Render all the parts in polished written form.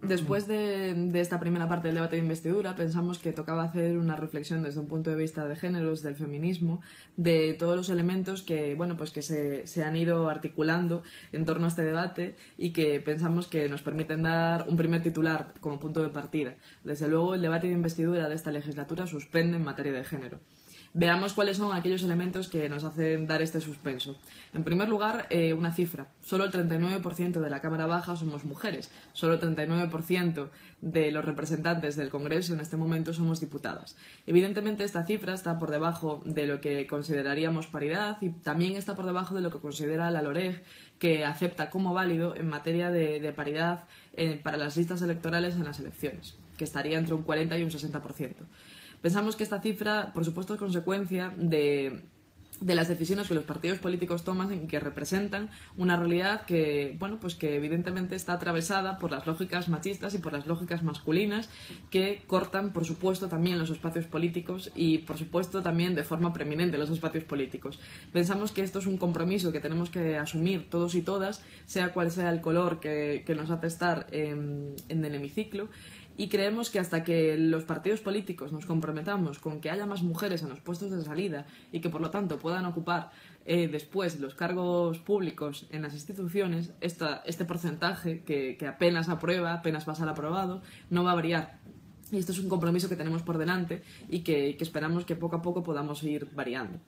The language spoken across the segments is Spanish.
Después de esta primera parte del debate de investidura, pensamos que tocaba hacer una reflexión desde un punto de vista de géneros, del feminismo, de todos los elementos que, bueno, pues que se han ido articulando en torno a este debate y que pensamos que nos permiten dar un primer titular como punto de partida. Desde luego, el debate de investidura de esta legislatura suspende en materia de género. Veamos cuáles son aquellos elementos que nos hacen dar este suspenso. En primer lugar, una cifra. Solo el 39% de la Cámara Baja somos mujeres. Solo el 39% de los representantes del Congreso en este momento somos diputadas. Evidentemente, esta cifra está por debajo de lo que consideraríamos paridad y también está por debajo de lo que considera la LOREG, que acepta como válido en materia de paridad para las listas electorales en las elecciones, que estaría entre un 40 y un 60%. Pensamos que esta cifra, por supuesto, es consecuencia de las decisiones que los partidos políticos toman y que representan una realidad que, bueno, pues que evidentemente está atravesada por las lógicas machistas y por las lógicas masculinas que cortan, por supuesto, también los espacios políticos y, por supuesto, también de forma preeminente los espacios políticos. Pensamos que esto es un compromiso que tenemos que asumir todos y todas, sea cual sea el color que nos hace estar en el hemiciclo. Y creemos que hasta que los partidos políticos nos comprometamos con que haya más mujeres en los puestos de salida y que por lo tanto puedan ocupar después los cargos públicos en las instituciones, este porcentaje que apenas aprueba, apenas pasa al aprobado, no va a variar. Y esto es un compromiso que tenemos por delante y que esperamos que poco a poco podamos ir variando.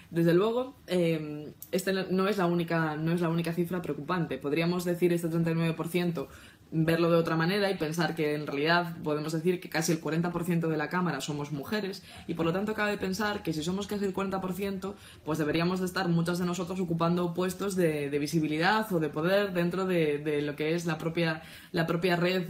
Desde luego, esta no es la única cifra preocupante. Podríamos decir este 39%, verlo de otra manera y pensar que en realidad podemos decir que casi el 40% de la Cámara somos mujeres y por lo tanto cabe pensar que si somos casi el 40%, pues deberíamos de estar muchas de nosotros ocupando puestos de visibilidad o de poder dentro de lo que es la propia red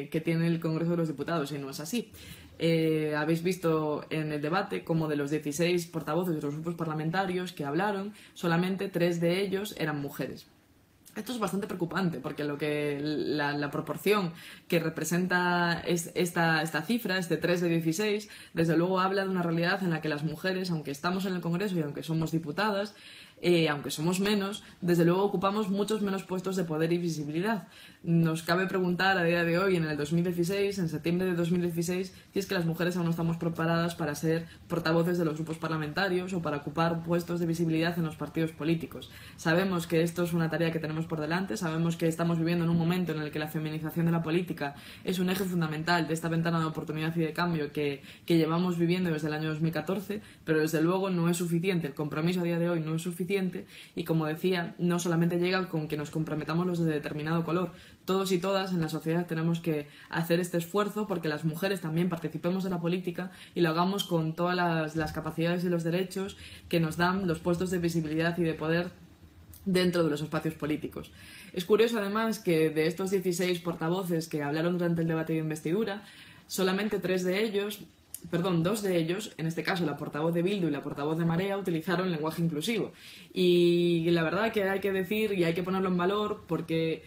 que tiene el Congreso de los Diputados, y no es así. Habéis visto en el debate como de los 16 portavoces de los grupos parlamentarios que hablaron, solamente 3 de ellos eran mujeres. Esto es bastante preocupante porque la proporción que representa esta cifra, este 3 de 16, desde luego habla de una realidad en la que las mujeres, aunque estamos en el Congreso y aunque somos diputadas, aunque somos menos, desde luego ocupamos muchos menos puestos de poder y visibilidad. Nos cabe preguntar a día de hoy, en el 2016, en septiembre de 2016, si es que las mujeres aún no estamos preparadas para ser portavoces de los grupos parlamentarios o para ocupar puestos de visibilidad en los partidos políticos. Sabemos que esto es una tarea que tenemos por delante, sabemos que estamos viviendo en un momento en el que la feminización de la política es un eje fundamental de esta ventana de oportunidad y de cambio que llevamos viviendo desde el año 2014, pero desde luego no es suficiente. El compromiso a día de hoy no es suficiente y, como decía, no solamente llega con que nos comprometamos los de determinado color. Todos y todas en la sociedad tenemos que hacer este esfuerzo porque las mujeres también participemos de la política y lo hagamos con todas las capacidades y los derechos que nos dan los puestos de visibilidad y de poder dentro de los espacios políticos. Es curioso además que de estos 16 portavoces que hablaron durante el debate de investidura, solamente 2 de ellos, en este caso la portavoz de Bildu y la portavoz de Marea, utilizaron lenguaje inclusivo. Y la verdad que hay que decir y hay que ponerlo en valor porque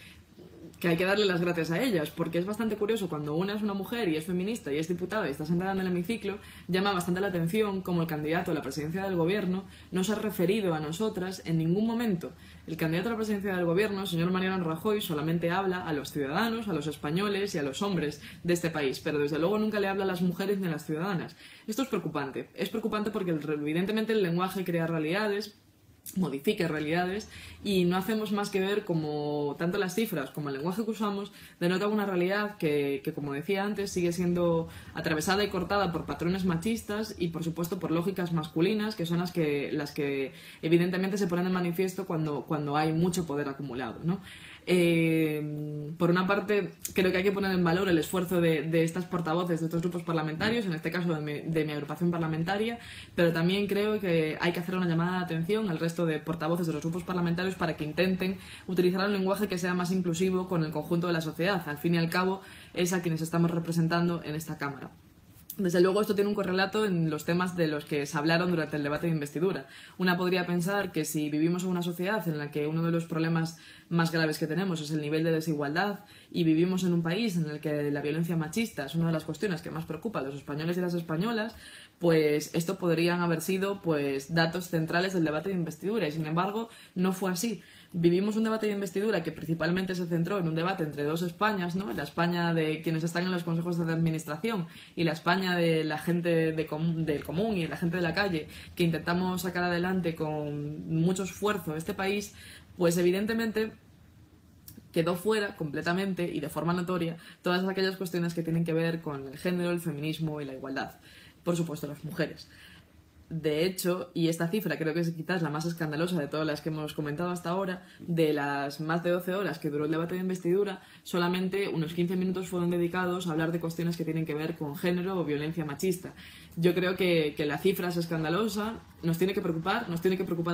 que hay que darle las gracias a ellas, porque es bastante curioso cuando una es una mujer y es feminista y es diputada y está sentada en el hemiciclo, llama bastante la atención como el candidato a la presidencia del gobierno no se ha referido a nosotras en ningún momento. El candidato a la presidencia del gobierno, el señor Mariano Rajoy, solamente habla a los ciudadanos, a los españoles y a los hombres de este país, pero desde luego nunca le habla a las mujeres ni a las ciudadanas. Esto es preocupante porque evidentemente el lenguaje crea realidades, modifica realidades y no hacemos más que ver como tanto las cifras como el lenguaje que usamos denota una realidad que como decía antes, sigue siendo atravesada y cortada por patrones machistas y por supuesto por lógicas masculinas que son las que evidentemente se ponen de manifiesto cuando hay mucho poder acumulado, ¿no? Por una parte, creo que hay que poner en valor el esfuerzo de estas portavoces de estos grupos parlamentarios, en este caso de mi agrupación parlamentaria, pero también creo que hay que hacer una llamada de atención al resto de portavoces de los grupos parlamentarios para que intenten utilizar un lenguaje que sea más inclusivo con el conjunto de la sociedad. Al fin y al cabo, es a quienes estamos representando en esta Cámara. Desde luego esto tiene un correlato en los temas de los que se hablaron durante el debate de investidura. Una podría pensar que si vivimos en una sociedad en la que uno de los problemas más graves que tenemos es el nivel de desigualdad y vivimos en un país en el que la violencia machista es una de las cuestiones que más preocupa a los españoles y las españolas, pues esto podrían haber sido datos centrales del debate de investidura y sin embargo no fue así. Vivimos un debate de investidura que principalmente se centró en un debate entre dos Españas, ¿no? La España de quienes están en los consejos de administración y la España de la gente del común y la gente de la calle, que intentamos sacar adelante con mucho esfuerzo este país, pues evidentemente quedó fuera completamente y de forma notoria todas aquellas cuestiones que tienen que ver con el género, el feminismo y la igualdad. Por supuesto, las mujeres. De hecho, y esta cifra creo que es quizás la más escandalosa de todas las que hemos comentado hasta ahora, de las más de 12 horas que duró el debate de investidura, solamente unos 15 minutos fueron dedicados a hablar de cuestiones que tienen que ver con género o violencia machista. Yo creo que la cifra es escandalosa, nos tiene que preocupar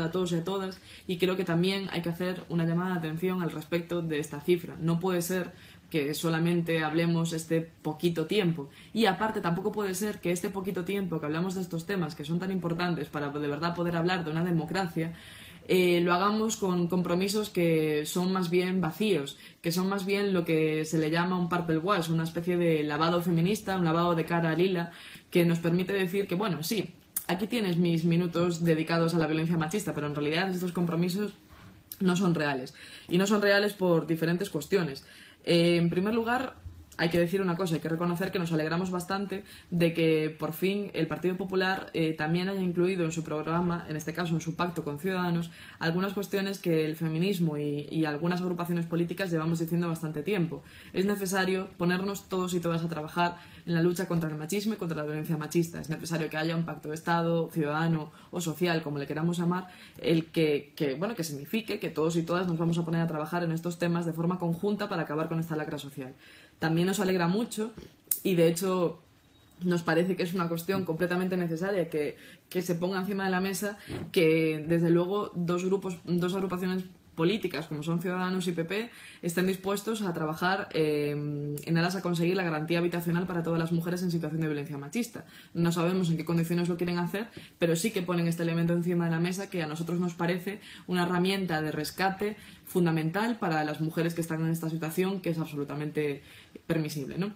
a todos y a todas, y creo que también hay que hacer una llamada de atención al respecto de esta cifra. No puede ser que solamente hablemos este poquito tiempo. Y aparte tampoco puede ser que este poquito tiempo que hablamos de estos temas que son tan importantes para de verdad poder hablar de una democracia, lo hagamos con compromisos que son más bien vacíos, que son más bien lo que se le llama un purple wash, una especie de lavado feminista, un lavado de cara a lila, que nos permite decir que, bueno, sí, aquí tienes mis minutos dedicados a la violencia machista, pero en realidad estos compromisos no son reales. Y no son reales por diferentes cuestiones. En primer lugar, hay que decir una cosa, hay que reconocer que nos alegramos bastante de que por fin el Partido Popular también haya incluido en su programa, en este caso en su pacto con Ciudadanos, algunas cuestiones que el feminismo y algunas agrupaciones políticas llevamos diciendo bastante tiempo. Es necesario ponernos todos y todas a trabajar en la lucha contra el machismo y contra la violencia machista. Es necesario que haya un pacto de Estado, ciudadano o social, como le queramos llamar, el que signifique que todos y todas nos vamos a poner a trabajar en estos temas de forma conjunta para acabar con esta lacra social. También nos alegra mucho y de hecho nos parece que es una cuestión completamente necesaria que se ponga encima de la mesa, que desde luego dos agrupaciones políticas como son Ciudadanos y PP estén dispuestos a trabajar en aras a conseguir la garantía habitacional para todas las mujeres en situación de violencia machista. No sabemos en qué condiciones lo quieren hacer, pero sí que ponen este elemento encima de la mesa que a nosotros nos parece una herramienta de rescate fundamental para las mujeres que están en esta situación, que es absolutamente permisible, ¿no?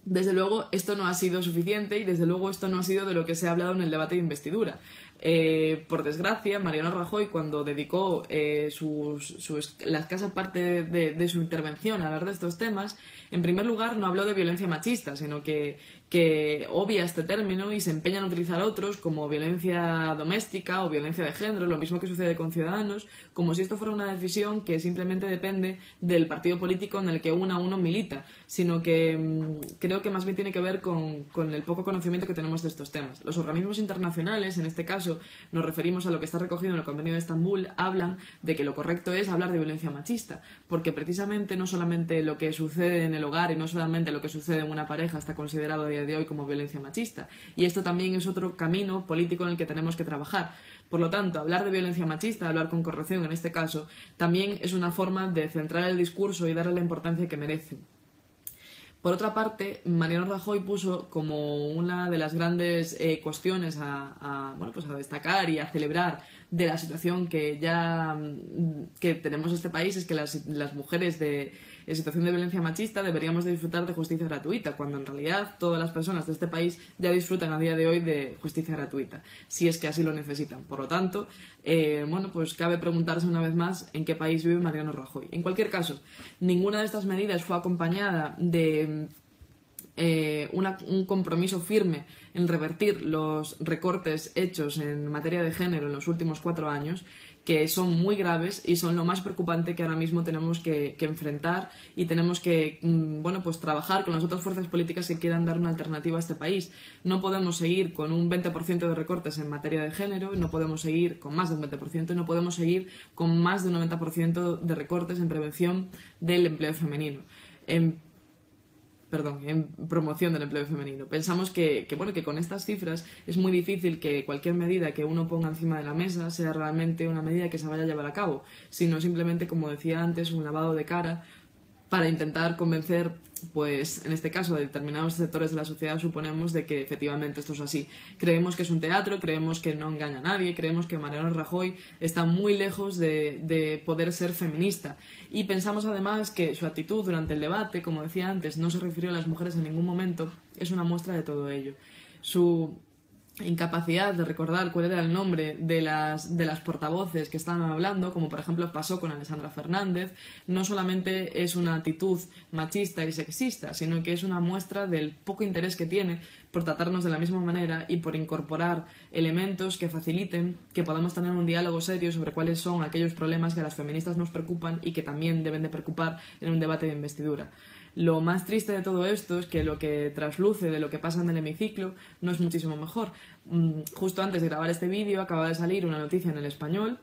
Desde luego esto no ha sido suficiente y desde luego esto no ha sido de lo que se ha hablado en el debate de investidura. Por desgracia, Mariano Rajoy, cuando dedicó la escasa parte de su intervención a hablar de estos temas, en primer lugar no habló de violencia machista, sino que obvia este término y se empeña en utilizar otros como violencia doméstica o violencia de género, lo mismo que sucede con Ciudadanos, como si esto fuera una decisión que simplemente depende del partido político en el que uno milita, sino que creo que más bien tiene que ver con el poco conocimiento que tenemos de estos temas. Los organismos internacionales, en este caso nos referimos a lo que está recogido en el Convenio de Estambul, hablan de que lo correcto es hablar de violencia machista, porque precisamente no solamente lo que sucede en el hogar y no solamente lo que sucede en una pareja está considerado a día de hoy como violencia machista, y esto también es otro camino político en el que tenemos que trabajar. Por lo tanto, hablar de violencia machista, hablar con corrección en este caso, también es una forma de centrar el discurso y darle la importancia que merece. Por otra parte, Mariano Rajoy puso como una de las grandes cuestiones a destacar y a celebrar de la situación que tenemos en este país, es que las mujeres en situación de violencia machista deberíamos de disfrutar de justicia gratuita, cuando en realidad todas las personas de este país ya disfrutan a día de hoy de justicia gratuita, si es que así lo necesitan. Por lo tanto, cabe preguntarse una vez más en qué país vive Mariano Rajoy. En cualquier caso, ninguna de estas medidas fue acompañada de un compromiso firme en revertir los recortes hechos en materia de género en los últimos 4 años, que son muy graves y son lo más preocupante que ahora mismo tenemos que enfrentar, y tenemos que trabajar con las otras fuerzas políticas que quieran dar una alternativa a este país. No podemos seguir con un 20% de recortes en materia de género, no podemos seguir con más de un 20%, no podemos seguir con más de un 90% de recortes en prevención del empleo femenino. En promoción del empleo femenino. Pensamos que con estas cifras es muy difícil que cualquier medida que uno ponga encima de la mesa sea realmente una medida que se vaya a llevar a cabo, sino simplemente, como decía antes, un lavado de cara para intentar convencer, pues en este caso, de determinados sectores de la sociedad, suponemos, de que efectivamente esto es así. Creemos que es un teatro, creemos que no engaña a nadie, creemos que Mariano Rajoy está muy lejos de poder ser feminista. Y pensamos además que su actitud durante el debate, como decía antes, no se refirió a las mujeres en ningún momento, es una muestra de todo ello. Su incapacidad de recordar cuál era el nombre de las portavoces que estaban hablando, como por ejemplo pasó con Alessandra Fernández, no solamente es una actitud machista y sexista, sino que es una muestra del poco interés que tiene por tratarnos de la misma manera y por incorporar elementos que faciliten que podamos tener un diálogo serio sobre cuáles son aquellos problemas que a las feministas nos preocupan y que también deben de preocupar en un debate de investidura. Lo más triste de todo esto es que lo que trasluce de lo que pasa en el hemiciclo no es muchísimo mejor. Justo antes de grabar este vídeo acaba de salir una noticia en El Español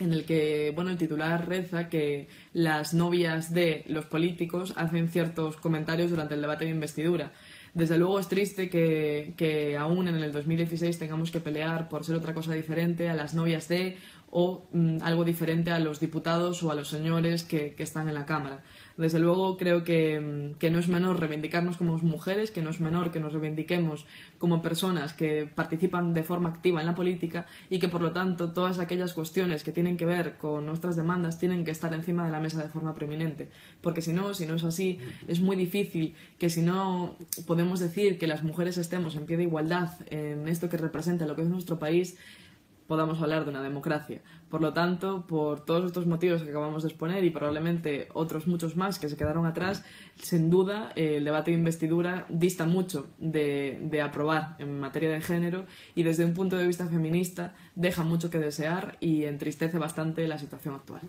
en el que, bueno, el titular reza que las novias de los políticos hacen ciertos comentarios durante el debate de investidura. Desde luego es triste que aún en el 2016 tengamos que pelear por ser otra cosa diferente a las novias de o algo diferente a los diputados o a los señores que están en la Cámara. Desde luego creo que no es menor reivindicarnos como mujeres, que no es menor que nos reivindiquemos como personas que participan de forma activa en la política y que por lo tanto todas aquellas cuestiones que tienen que ver con nuestras demandas tienen que estar encima de la mesa de forma preeminente. Porque si no es así, es muy difícil que si no podemos decir que las mujeres estemos en pie de igualdad en esto que representa lo que es nuestro país, podamos hablar de una democracia. Por lo tanto, por todos estos motivos que acabamos de exponer y probablemente otros muchos más que se quedaron atrás, sin duda el debate de investidura dista mucho de aprobar en materia de género y desde un punto de vista feminista deja mucho que desear y entristece bastante la situación actual.